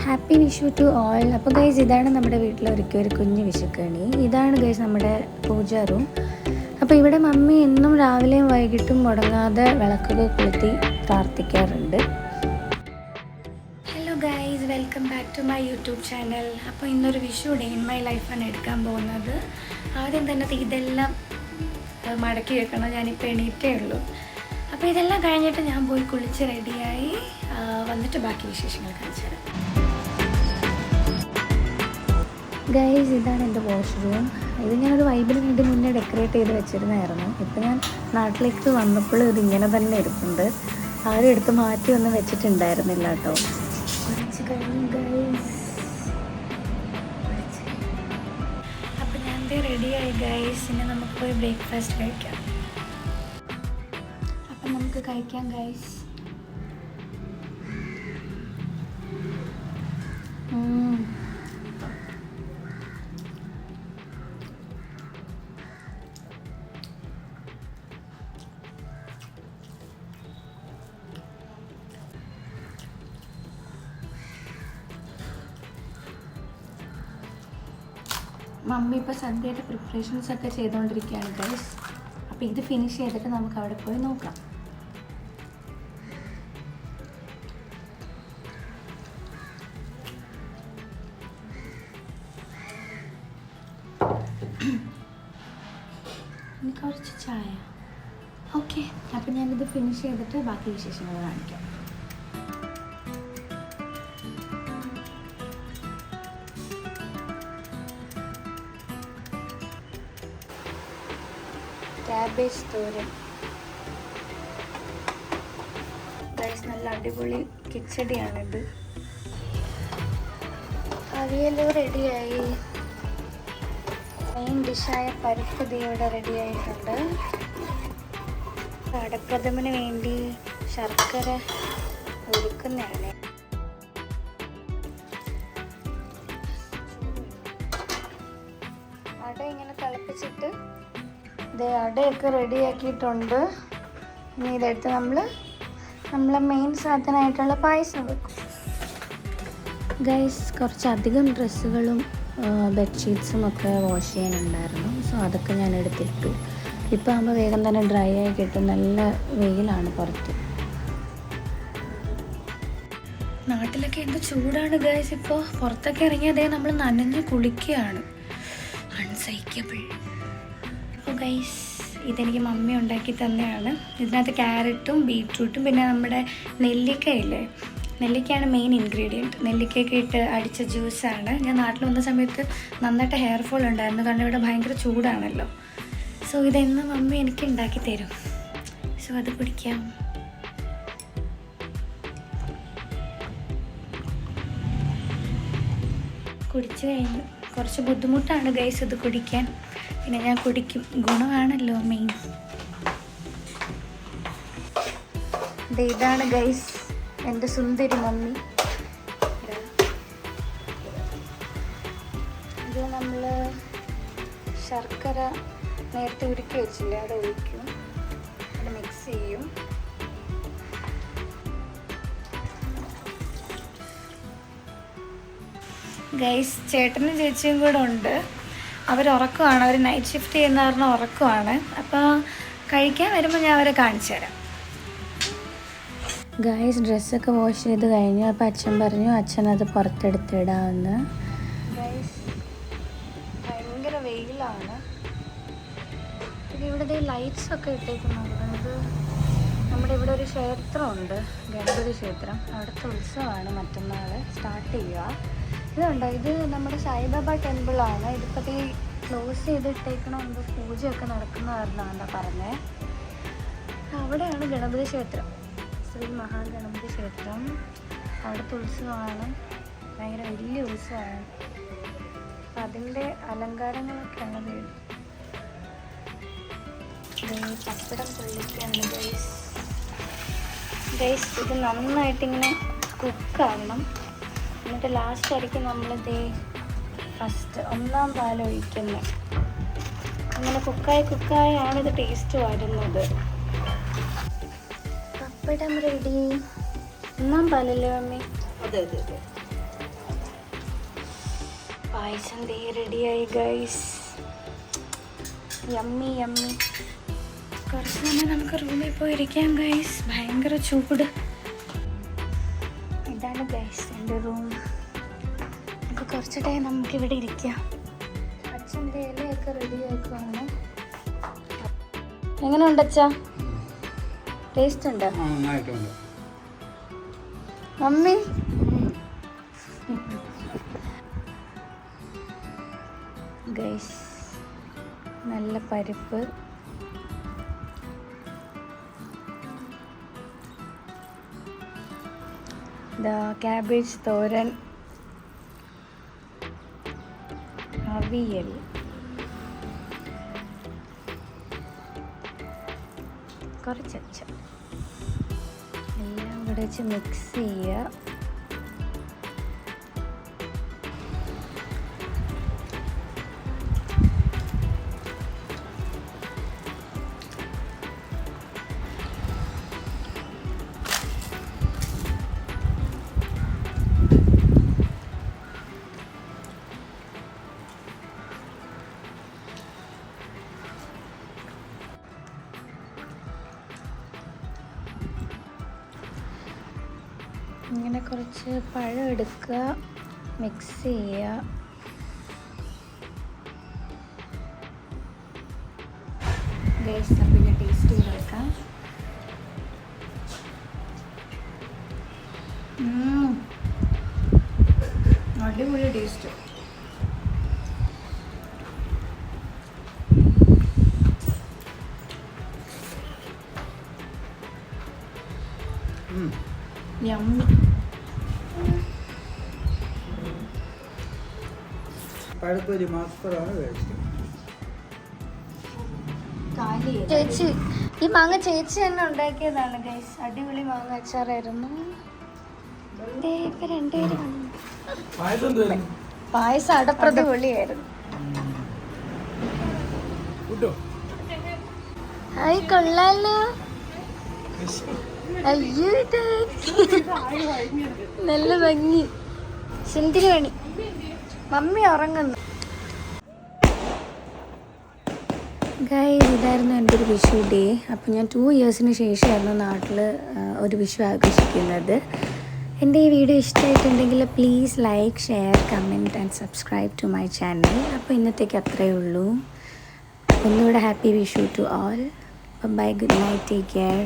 Happy Vishu to all. അപ്പോൾ guys, ഇതാണ് നമ്മുടെ വീട്ടിലൊരുക്കിയ ഒരു കുഞ്ഞു വിഷുക്കണി. ഇതാണ് ഗൈസ് നമ്മുടെ പൂജാ റൂം. അപ്പോൾ ഇവിടെ മമ്മി എന്നും രാവിലെയും വൈകിട്ടും മുടങ്ങാതെ വിളക്കൊക്കെ കൊളുത്തി പ്രാർത്ഥിക്കാറുണ്ട്. Hello guys, welcome back to my YouTube channel. അപ്പോൾ ഇന്നൊരു വിഷു ഡേ ഇൻ മൈ ലൈഫാണ് എടുക്കാൻ പോകുന്നത്. ആദ്യം തന്നെ ഇതെല്ലാം മടക്കി വെക്കണം. ഞാനിപ്പോൾ എണീറ്റേ ഉള്ളൂ. അപ്പോൾ ഇതെല്ലാം കഴിഞ്ഞിട്ട് ഞാൻ പോയി കുളിച്ച് റെഡിയായി വന്നിട്ട് ബാക്കി വിശേഷങ്ങൾ കാണിച്ചു തരാം. ഗൈസ്, ഇതാണ് എൻ്റെ വാഷ്റൂം. ഇത് ഞാനൊരു വൈബിന് വേണ്ടി മുന്നേ ഡെക്കറേറ്റ് ചെയ്ത് വെച്ചിരുന്നായിരുന്നു. ഇപ്പം ഞാൻ നാട്ടിലേക്ക് വന്നപ്പോൾ ഇതിങ്ങനെ തന്നെ ഇരിപ്പുണ്ട്. ആരും എടുത്ത് മാറ്റി ഒന്നും വെച്ചിട്ടുണ്ടായിരുന്നില്ല കേട്ടോ. കുറച്ച് കഴിഞ്ഞു ഗൈസ്. അപ്പം ഞാൻ റെഡിയായി ഗൈസ്. ഇനി നമുക്ക് പോയി ബ്രേക്ക്ഫാസ്റ്റ് കഴിക്കാം. അപ്പം നമുക്ക് കഴിക്കാം ഗൈസ്. മമ്മി ഇപ്പോൾ സദ്യയുടെ പ്രിപ്പറേഷൻസ് ഒക്കെ ചെയ്തുകൊണ്ടിരിക്കുകയാണ് ഗൈസ്. അപ്പോൾ ഇത് ഫിനിഷ് ചെയ്തിട്ട് നമുക്ക് അവിടെ പോയി നോക്കാം. ഇനി കുറച്ച് ചായ. ഓക്കെ, അപ്പോൾ ഞാനിത് ഫിനിഷ് ചെയ്തിട്ട് ബാക്കി വിശേഷങ്ങൾ കാണിക്കാം. ക്യാബേജ് തോരൻ ഗൈസ്, നല്ല അടിപൊളി കിച്ചടിയാണിത്. അവിയല് റെഡിയായി. മെയിൻ ഡിഷായ പരിപ്പ് ഇവിടെ റെഡിയായിട്ടുണ്ട്. അടപ്രഥമന് വേണ്ടി ശർക്കര ഒരുക്കുന്നതാണ്. അട ഇങ്ങനെ തിളപ്പിച്ചിട്ട് അടയൊക്കെ റെഡിയാക്കിയിട്ടുണ്ട്. ഇനി ഇതെടുത്ത് നമ്മളെ മെയിൻ സാധനമായിട്ടുള്ള പായസം വെക്കും. ഗൈസ്, കുറച്ചധികം ഡ്രസ്സുകളും ബെഡ്ഷീറ്റ്സും ഒക്കെ വാഷ് ചെയ്യാനുണ്ടായിരുന്നു. സോ അതൊക്കെ ഞാൻ എടുത്തിട്ടു. ഇപ്പോൾ ആകുമ്പോൾ വേഗം തന്നെ ഡ്രൈ ആയി കിട്ടും. നല്ല വെയിലാണ് പുറത്ത്. നാട്ടിലൊക്കെ എന്ത് ചൂടാണ് ഗൈസ്. ഇപ്പോൾ പുറത്തൊക്കെ ഇറങ്ങിയതേ നമ്മൾ നനഞ്ഞ് കുളിക്കുകയാണ്. അൺസൈക്കബിൾ. അപ്പോൾ ഗൈസ്, ഇതെനിക്ക് മമ്മി ഉണ്ടാക്കി തന്നെയാണ്. ഇതിനകത്ത് ക്യാരറ്റും ബീട്രൂട്ടും പിന്നെ നമ്മുടെ നെല്ലിക്കയില്ലേ, നെല്ലിക്കയാണ് മെയിൻ ഇൻഗ്രീഡിയൻറ്റ്. നെല്ലിക്കയൊക്കെ ഇട്ട് അടിച്ച ജ്യൂസാണ്. ഞാൻ നാട്ടിൽ വന്ന സമയത്ത് നന്നായിട്ട് ഹെയർ ഫോൾ ഉണ്ടായിരുന്നു, കാരണം ഇവിടെ ഭയങ്കര ചൂടാണല്ലോ. സോ ഇതെന്ന് മമ്മി എനിക്ക് ഉണ്ടാക്കി തരും. സോ അത് കുടിക്കാം. കുടിച്ചു കഴിഞ്ഞു. കുറച്ച് ബുദ്ധിമുട്ടാണ് ഗൈസ് ഇത് കുടിക്കാൻ. പിന്നെ ഞാൻ കുടിക്കും, ഗുണമാണല്ലോ മെയിൻ. ഇതാണ് ഗൈസ് എൻ്റെ സുന്ദരി മമ്മി. ഇത് നമ്മൾ ശർക്കര നേരത്തെ ഉരുക്കി വെച്ചില്ലേ, അവിടെ ഒഴിക്കും. അത് മിക്സ് ചെയ്യും. ഗൈസ്, ചേട്ടനും ചേച്ചിയും കൂടെ ഉണ്ട്. അവർ ഉറക്കമാണ്. അവർ നൈറ്റ് ഷിഫ്റ്റ് ചെയ്യുന്ന കാരണം ഉറക്കമാണ്. അപ്പോൾ കഴിക്കാൻ വരുമ്പോൾ ഞാൻ അവരെ കാണിച്ചു തരാം. ഗൈസ്, ഡ്രസ്സൊക്കെ വാഷ് ചെയ്ത് കഴിഞ്ഞു. അപ്പോൾ അച്ഛൻ പറഞ്ഞു അച്ഛനത് പുറത്തെടുത്തിടാമെന്ന്. ഗൈസ്, ഭയങ്കര വെയിലാണ്. പിന്നെ ഇവിടെ ലൈറ്റ്സൊക്കെ ഇട്ടേക്കുന്നത്. ഇത് നമ്മുടെ ഇവിടെ ഒരു ക്ഷേത്രമുണ്ട്, ഗണപതി ക്ഷേത്രം. അവിടുത്തെ ഉത്സവമാണ് മറ്റന്നാൾ സ്റ്റാർട്ട് ചെയ്യുക. ഇതുണ്ടോ, ഇത് നമ്മുടെ സായിബാബ ടെമ്പിളാണ്. ഇതിപ്പോൾ ക്ലോസ് ചെയ്തിട്ടേക്കണം. എന്തോ പൂജയൊക്കെ നടക്കുന്ന കാരണമാണ് പറഞ്ഞത്. അവിടെയാണ് ഗണപതി ക്ഷേത്രം, ശ്രീ മഹാഗണപതി ക്ഷേത്രം. അവിടുത്തെ ഉത്സവമാണ്, ഭയങ്കര വലിയ ഉത്സവമാണ്. അപ്പം അതിൻ്റെ അലങ്കാരങ്ങളൊക്കെയാണ് വീട്. പപ്പടം പൊള്ളിക്കാണ് ഗൈസ്. ഗൈസ്, ഇത് നന്നായിട്ടിങ്ങനെ കുക്കാകണം. എന്നിട്ട് ലാസ്റ്റ് ആയിരിക്കും നമ്മളിത് ഫസ്റ്റ് ഒന്നാം പാലൊഴിക്കുന്നത്. അങ്ങനെ കുക്കായാണ് ഇത് ടേസ്റ്റ് വരുന്നത്. പപ്പടം റെഡി. ഒന്നാം പാലല്ലേ മമ്മി? അതെ അതെ അതെ. പായസം ദേ റെഡിയായി ഗൈസ്. Yummy yummy. കുറച്ച് സമയം നമുക്ക് റൂമിൽ പോയിരിക്കാം ഗൈസ്. ഭയങ്കര ചൂട്. ഇതാണ് ഗൈസ് എൻ്റെ റൂം. നമുക്ക് കുറച്ച് ടൈം നമുക്കിവിടെ ഇരിക്കാം. അച്ഛൻ്റെ ഇലയൊക്കെ റെഡി ആക്കുവാണ്. എങ്ങനെ ഉണ്ട് അച്ഛാ? ടേസ്റ്റ് ഉണ്ടോ? മമ്മി ഗൈസ് നല്ല പരിപ്പ്, ക്യാബേജ് തോരൻ, അവിയൽ, കുറച്ച് അച്ചാർ എല്ലാം കൂടെ വെച്ച് മിക്സ് ചെയ്യുക. ഇങ്ങനെ കുറച്ച് പഴം എടുക്കുക, മിക്സ് ചെയ്യുക. ഗൈസ് പിന്നെ ടേസ്റ്റ് ചെയ്ത് നോക്കാം. അടിപൊളി ടേസ്റ്റ്. യമ്മി. ചേച്ചി ഈ മാങ്ങ ചേച്ചി തന്നെ ഉണ്ടാക്കിയതാണ് ഗൈസ്. അടിപൊളി മാങ്ങ അച്ചാറായിരുന്നു. ഇപ്പൊ രണ്ടുപേരും പായസം അടപ്രഥ പൊളിയായിരുന്നു. ഹായ് കൊള്ളാലോ. അയ്യോ നല്ല ഭംഗി. സുന്ദരി പണി. മമ്മി ഉറങ്ങുന്നു. ഗൈസ് ഇതായിരുന്നു എൻ്റെ ഒരു വിഷു ഡേ. അപ്പോൾ ഞാൻ 2 ഇയേഴ്സിന് ശേഷമായിരുന്നു നാട്ടിൽ ഒരു വിഷു ആഘോഷിക്കുന്നത്. എൻ്റെ ഈ വീഡിയോ ഇഷ്ടമായിട്ടുണ്ടെങ്കിൽ please like, share, comment and subscribe to my channel. അപ്പോൾ ഇന്നത്തേക്ക് അത്രയേ ഉള്ളൂ. ഒന്നുകൂടെ happy Vishu to all. Bye, good night, take care.